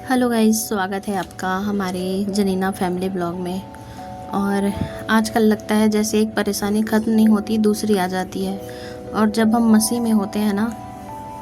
Hello guys, स्वागत है आपका हमारे जनीना फैमिली ब्लॉग में। और आजकल लगता है जैसे एक परेशानी ख़त्म नहीं होती, दूसरी आ जाती है। और जब हम मसीह में होते हैं ना,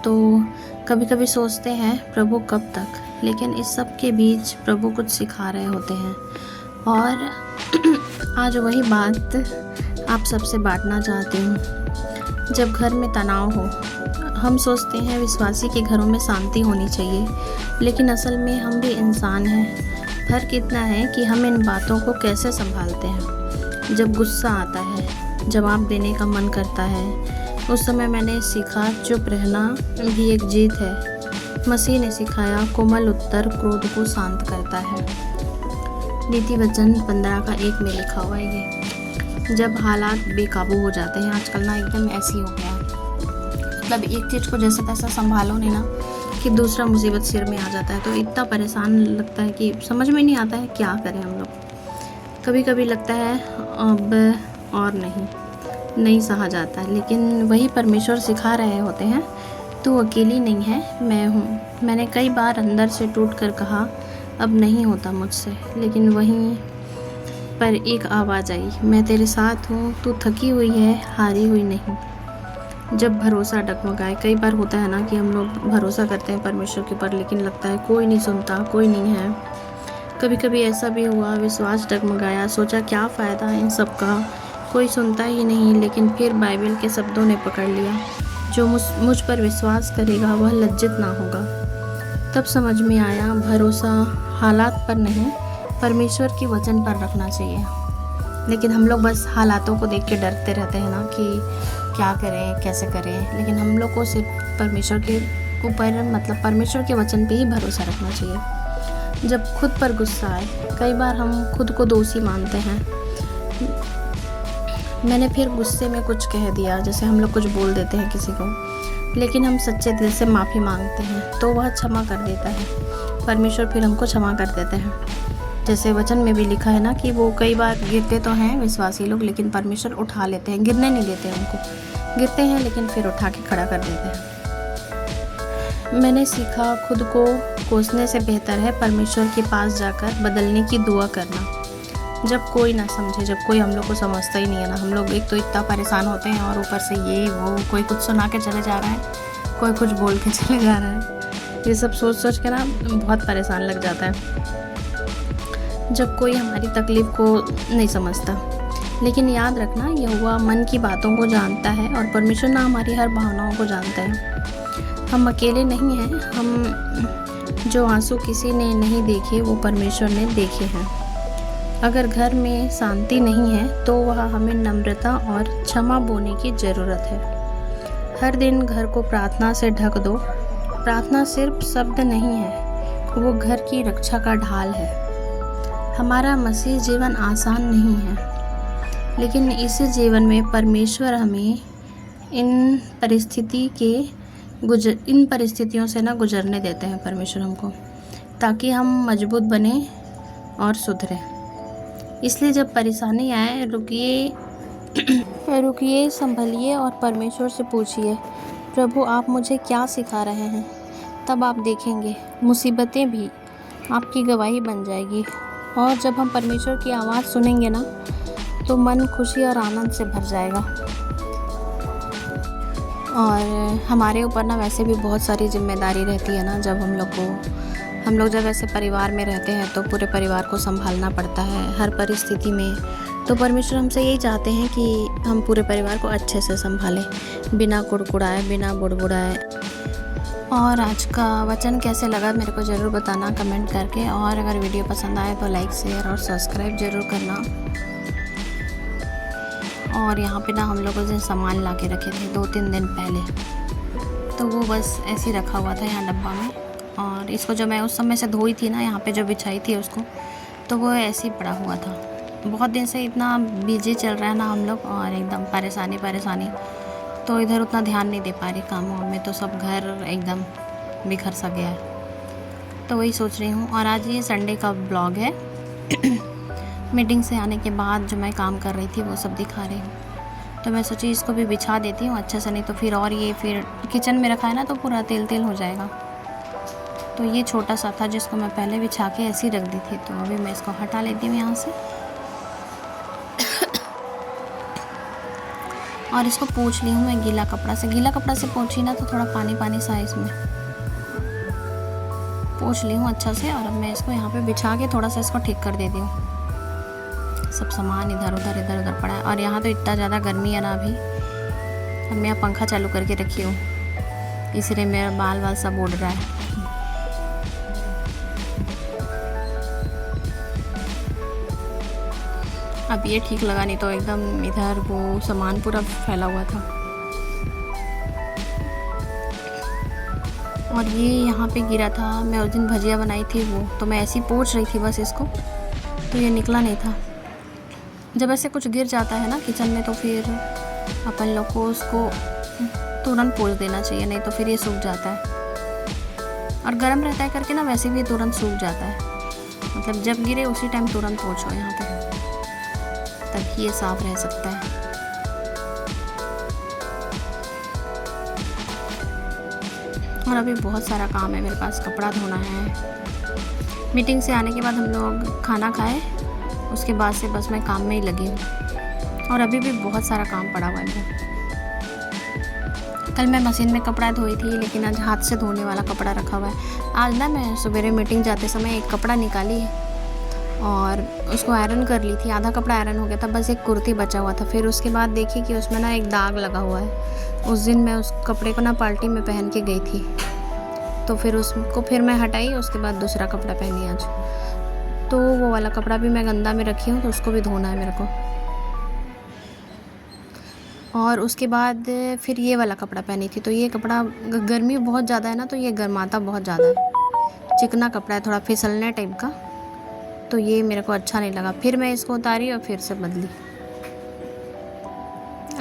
तो कभी कभी सोचते हैं प्रभु कब तक, लेकिन इस सब के बीच प्रभु कुछ सिखा रहे होते हैं। और आज वही बात आप सबसे बांटना चाहती हूँ। जब घर में तनाव हो, हम सोचते हैं विश्वासी के घरों में शांति होनी चाहिए, लेकिन असल में हम भी इंसान हैं। फर्क इतना है कि हम इन बातों को कैसे संभालते हैं। जब गुस्सा आता है, जवाब देने का मन करता है, उस समय मैंने सीखा चुप रहना भी एक जीत है। मसीह ने सिखाया कोमल उत्तर क्रोध को शांत करता है। नीति वचन 15:1 में लिखा हुआ है ये। जब हालात बेकाबू हो जाते हैं, आजकल ना एकदम ऐसी हो गया, मतलब एक चीज़ को जैसे तैसा संभालो नहीं ना कि दूसरा मुसीबत सिर में आ जाता है, तो इतना परेशान लगता है कि समझ में नहीं आता है क्या करें हम लोग। कभी कभी लगता है अब और नहीं सहा जाता, लेकिन वही परमेश्वर सिखा रहे होते हैं, तू अकेली नहीं है, मैं हूँ। मैंने कई बार अंदर से टूट कर कहा अब नहीं होता मुझसे, लेकिन वहीं पर एक आवाज़ आई, मैं तेरे साथ हूँ, तू थकी हुई है, हारी हुई नहीं। जब भरोसा डगमगाए, कई बार होता है ना कि हम लोग भरोसा करते हैं परमेश्वर के ऊपर, लेकिन लगता है कोई नहीं सुनता, कोई नहीं है। कभी कभी ऐसा भी हुआ, विश्वास डगमगाया, सोचा क्या फ़ायदा इन सब का, कोई सुनता ही नहीं। लेकिन फिर बाइबल के शब्दों ने पकड़ लिया, जो मुझ पर विश्वास करेगा वह लज्जित ना होगा। तब समझ में आया, भरोसा हालात पर नहीं, परमेश्वर के वचन पर रखना चाहिए। लेकिन हम लोग बस हालातों को देख के डरते रहते हैं ना कि क्या करें, कैसे करें। लेकिन हम लोग को सिर्फ परमेश्वर के ऊपर, मतलब परमेश्वर के वचन पे ही भरोसा रखना चाहिए। जब खुद पर गुस्सा आए, कई बार हम खुद को दोषी मानते हैं। मैंने फिर गुस्से में कुछ कह दिया, जैसे हम लोग कुछ बोल देते हैं किसी को, लेकिन हम सच्चे दिल से माफ़ी मांगते हैं तो वह क्षमा कर देता है। परमेश्वर फिर हमको क्षमा कर देते हैं। जैसे वचन में भी लिखा है ना कि वो कई बार गिरते तो हैं विश्वासी लोग, लेकिन परमेश्वर उठा लेते हैं, गिरने नहीं देते उनको। गिरते हैं लेकिन फिर उठा के खड़ा कर देते हैं। मैंने सीखा खुद को कोसने से बेहतर है परमेश्वर के पास जाकर बदलने की दुआ करना। जब कोई ना समझे, जब कोई हम लोग को समझता ही नहीं है ना, हम लोग एक तो इतना परेशान होते हैं और ऊपर से ये वो, कोई कुछ सुना के चले जा रहा है, कोई कुछ बोल के चले जा रहा है। ये सब सोच सोच के ना बहुत परेशान लग जाता है जब कोई हमारी तकलीफ़ को नहीं समझता। लेकिन याद रखना, यहोवा मन की बातों को जानता है और परमेश्वर ना हमारी हर भावनाओं को जानता है। हम अकेले नहीं हैं। हम जो आंसू किसी ने नहीं देखे वो परमेश्वर ने देखे हैं। अगर घर में शांति नहीं है तो वह हमें नम्रता और क्षमा बोने की ज़रूरत है। हर दिन घर को प्रार्थना से ढक दो। प्रार्थना सिर्फ शब्द नहीं है, वो घर की रक्षा का ढाल है। हमारा मसीह जीवन आसान नहीं है, लेकिन इस जीवन में परमेश्वर हमें इन परिस्थितियों से ना गुजरने देते हैं परमेश्वर हमको, ताकि हम मजबूत बने और सुधरें। इसलिए जब परेशानी आए, रुकिए, संभलिए और परमेश्वर से पूछिए, प्रभु आप मुझे क्या सिखा रहे हैं। तब आप देखेंगे मुसीबतें भी आपकी गवाही बन जाएगी। और जब हम परमेश्वर की आवाज़ सुनेंगे ना, तो मन खुशी और आनंद से भर जाएगा। और हमारे ऊपर ना वैसे भी बहुत सारी जिम्मेदारी रहती है ना। जब हम लोग जब ऐसे परिवार में रहते हैं तो पूरे परिवार को संभालना पड़ता है हर परिस्थिति में। तो परमेश्वर हमसे यही चाहते हैं कि हम पूरे परिवार को अच्छे से संभालें, बिना कुड़कुड़ाए, बिना बुड़बुड़ाए। और आज का वचन कैसे लगा मेरे को ज़रूर बताना कमेंट करके। और अगर वीडियो पसंद आए तो लाइक, शेयर और सब्सक्राइब ज़रूर करना। और यहाँ पे ना हम लोगों ने सामान ला के रखे थे 2-3 दिन पहले, तो वो बस ऐसे ही रखा हुआ था यहाँ डब्बा में। और इसको जो मैं उस समय से धोई थी ना, यहाँ पे जो बिछाई थी उसको, तो वो ऐसे ही पड़ा हुआ था। बहुत दिन से इतना बिजी चल रहा है ना हम लोग, और एकदम परेशानी, तो इधर उतना ध्यान नहीं दे पा रही कामों में, तो सब घर एकदम बिखर सा गया है। तो वही सोच रही हूँ। और आज ये संडे का ब्लॉग है। मीटिंग से आने के बाद जो मैं काम कर रही थी वो सब दिखा रही हूँ। तो मैं सोची इसको भी बिछा देती हूँ अच्छे से, नहीं तो फिर किचन में रखा है ना तो पूरा तेल हो जाएगा। तो ये छोटा सा था जिसको मैं पहले बिछा के ऐसे ही रख दी थी, तो अभी मैं इसको हटा लेती हूँ यहाँ से और इसको पोंछ ली हूँ मैं गीला कपड़ा से। गीला कपड़ा से पोंछी ना तो थोड़ा पानी पानी सा इसमें पोंछ ली हूँ अच्छा से। और अब मैं इसको यहाँ पे बिछा के थोड़ा सा इसको ठीक कर देती हूँ। सब सामान इधर उधर पड़ा है और यहाँ तो इतना ज़्यादा गर्मी है ना अभी। अब मैं पंखा चालू करके रखी हूँ, इसलिए मेरा बाल सब उड़ रहा है। अब ये ठीक लगा, नहीं तो एकदम इधर वो सामान पूरा फैला हुआ था। और ये यहाँ पे गिरा था, मैं उस दिन भजिया बनाई थी वो, तो मैं ऐसे ही पोंछ रही थी बस इसको, तो ये निकला नहीं था। जब ऐसे कुछ गिर जाता है ना किचन में तो फिर अपन लोग को उसको तुरंत पोंछ देना चाहिए, नहीं तो फिर ये सूख जाता है। और गर्म रहता है करके ना वैसे भी तुरंत सूख जाता है। मतलब जब गिरे उसी टाइम तुरंत पोंछो यहाँ पे, तभी ये साफ रह सकता है। और अभी बहुत सारा काम है मेरे पास, कपड़ा धोना है। मीटिंग से आने के बाद हम लोग खाना खाए, उसके बाद से बस मैं काम में ही लगी हूँ। और अभी भी बहुत सारा काम पड़ा हुआ है। कल मैं मशीन में कपड़ा धोई थी, लेकिन आज हाथ से धोने वाला कपड़ा रखा हुआ है। आज ना मैं सवेरे मीटिंग जाते समय एक कपड़ा निकाली और उसको आयरन कर ली थी। आधा कपड़ा आयरन हो गया था, बस एक कुर्ती बचा हुआ था। फिर उसके बाद देखी कि उसमें ना एक दाग लगा हुआ है। उस दिन मैं उस कपड़े को ना पार्टी में पहन के गई थी, तो फिर उसको फिर मैं हटाई, उसके बाद दूसरा कपड़ा पहनी आज। तो वो वाला कपड़ा भी मैं गंदा में रखी हूँ, तो उसको भी धोना है मेरे को। और उसके बाद फिर ये वाला कपड़ा पहनी थी, तो ये कपड़ा गर्मी बहुत ज़्यादा है ना, तो ये गर्माता बहुत ज़्यादा है। चिकना कपड़ा है, थोड़ा फिसलने टाइप का, तो ये मेरे को अच्छा नहीं लगा। फिर मैं इसको उतारी और फिर से बदली।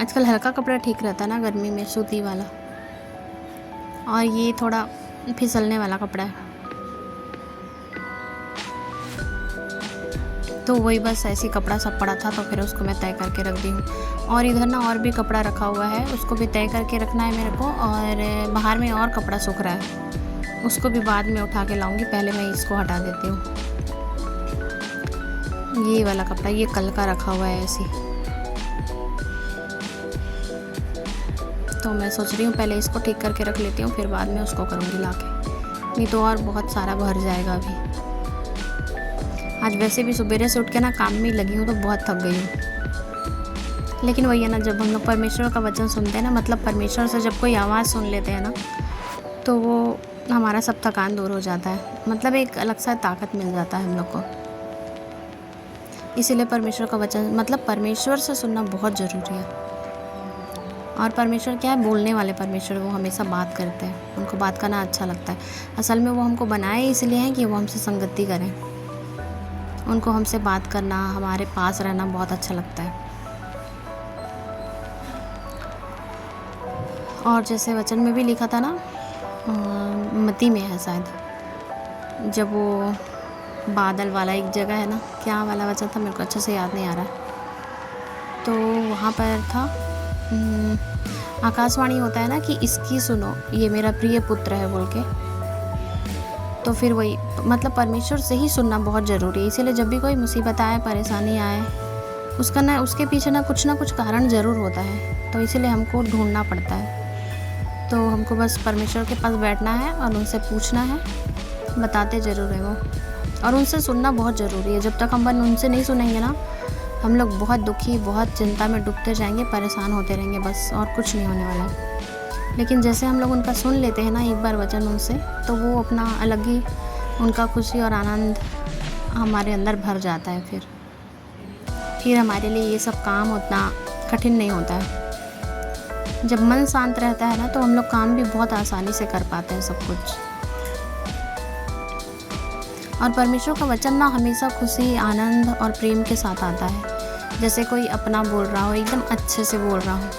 आजकल हल्का कपड़ा ठीक रहता है ना गर्मी में, सूती वाला। और ये थोड़ा फिसलने वाला कपड़ा है, तो वही बस ऐसे कपड़ा सब पड़ा था, तो फिर उसको मैं तय करके रख दी हूँ। और इधर ना और भी कपड़ा रखा हुआ है, उसको भी तय करके रखना है मेरे को। और बाहर में और कपड़ा सूख रहा है, उसको भी बाद में उठा के लाऊंगी। पहले मैं इसको हटा देती हूँ। ये वाला कपड़ा ये कल का रखा हुआ है ऐसे, तो मैं सोच रही हूँ पहले इसको ठीक करके रख लेती हूँ, फिर बाद में उसको करूँगी लाके, नहीं तो और बहुत सारा भर जाएगा अभी। आज वैसे भी सुबह से उठ के ना काम में लगी हूँ, तो बहुत थक गई हूँ। लेकिन वही है ना, जब हम लोग परमेश्वर का वचन सुनते हैं ना, मतलब परमेश्वर से जब कोई आवाज़ सुन लेते हैं ना, तो वो हमारा सब थकान दूर हो जाता है। मतलब एक अलग सा ताकत मिल जाता है हम लोग को। इसीलिए परमेश्वर का वचन, मतलब परमेश्वर से सुनना बहुत ज़रूरी है। और परमेश्वर क्या है, बोलने वाले परमेश्वर, वो हमेशा बात करते हैं, उनको बात करना अच्छा लगता है। असल में वो हमको बनाए इसलिए हैं कि वो हमसे संगति करें, उनको हमसे बात करना, हमारे पास रहना बहुत अच्छा लगता है। और जैसे वचन में भी लिखा था ना, मत्ती में है शायद, जब वो बादल वाला एक जगह है ना, क्या वाला वचन था मेरे को अच्छे से याद नहीं आ रहा, तो वहाँ पर था आकाशवाणी होता है ना कि इसकी सुनो, ये मेरा प्रिय पुत्र है बोल के। तो फिर वही, मतलब परमेश्वर से ही सुनना बहुत ज़रूरी है। इसीलिए जब भी कोई मुसीबत आए, परेशानी आए, उसके पीछे ना कुछ कारण ज़रूर होता है, तो इसीलिए हमको ढूंढना पड़ता है। तो हमको बस परमेश्वर के पास बैठना है और उनसे पूछना है, बताते ज़रूर है वो। और उनसे सुनना बहुत ज़रूरी है। जब तक हम उनसे नहीं सुनेंगे ना, हम लोग बहुत दुखी, बहुत चिंता में डूबते जाएंगे, परेशान होते रहेंगे बस, और कुछ नहीं होने वाला है। लेकिन जैसे हम लोग उनका सुन लेते हैं ना एक बार वचन उनसे, तो वो अपना अलग ही उनका खुशी और आनंद हमारे अंदर भर जाता है। फिर हमारे लिए ये सब काम उतना कठिन नहीं होता है। जब मन शांत रहता है ना, तो हम लोग काम भी बहुत आसानी से कर पाते हैं सब कुछ। और परमेश्वर का वचन ना हमेशा खुशी, आनंद और प्रेम के साथ आता है। जैसे कोई अपना बोल रहा हो, एकदम अच्छे से बोल रहा हो,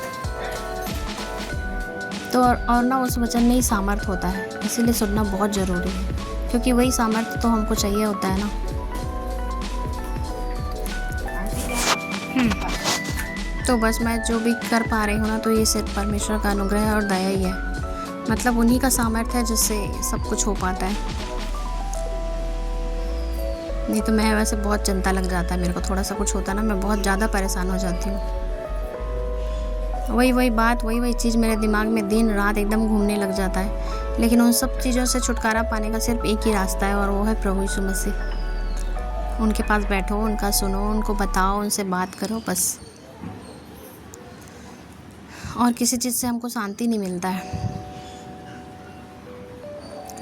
तो और ना उस वचन में ही सामर्थ होता है। इसीलिए सुनना बहुत ज़रूरी है, क्योंकि वही सामर्थ तो हमको चाहिए होता है ना। तो बस मैं जो भी कर पा रही हूँ ना, तो ये सिर्फ परमेश्वर का अनुग्रह और दया ही है। मतलब उन्हीं का सामर्थ है जिससे सब कुछ हो पाता है। नहीं तो मैं वैसे बहुत चिंता लग जाता है मेरे को, थोड़ा सा कुछ होता ना मैं बहुत ज़्यादा परेशान हो जाती हूँ। वही बात, वही चीज़ मेरे दिमाग में दिन रात एकदम घूमने लग जाता है। लेकिन उन सब चीज़ों से छुटकारा पाने का सिर्फ एक ही रास्ता है, और वो है प्रभु यीशु मसीह। उनके पास बैठो, उनका सुनो, उनको बताओ, उनसे बात करो बस। और किसी चीज़ से हमको शांति नहीं मिलता है।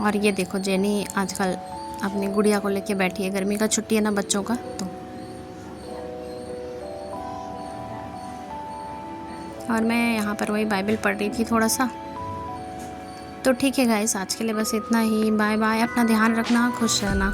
और ये देखो जेनी आजकल अपनी गुड़िया को लेके बैठी है, गर्मी का छुट्टी है ना बच्चों का, तो और मैं यहाँ पर वही बाइबल पढ़ रही थी थोड़ा सा। तो ठीक है गाइस, आज के लिए बस इतना ही। बाय बाय, अपना ध्यान रखना, खुश रहना।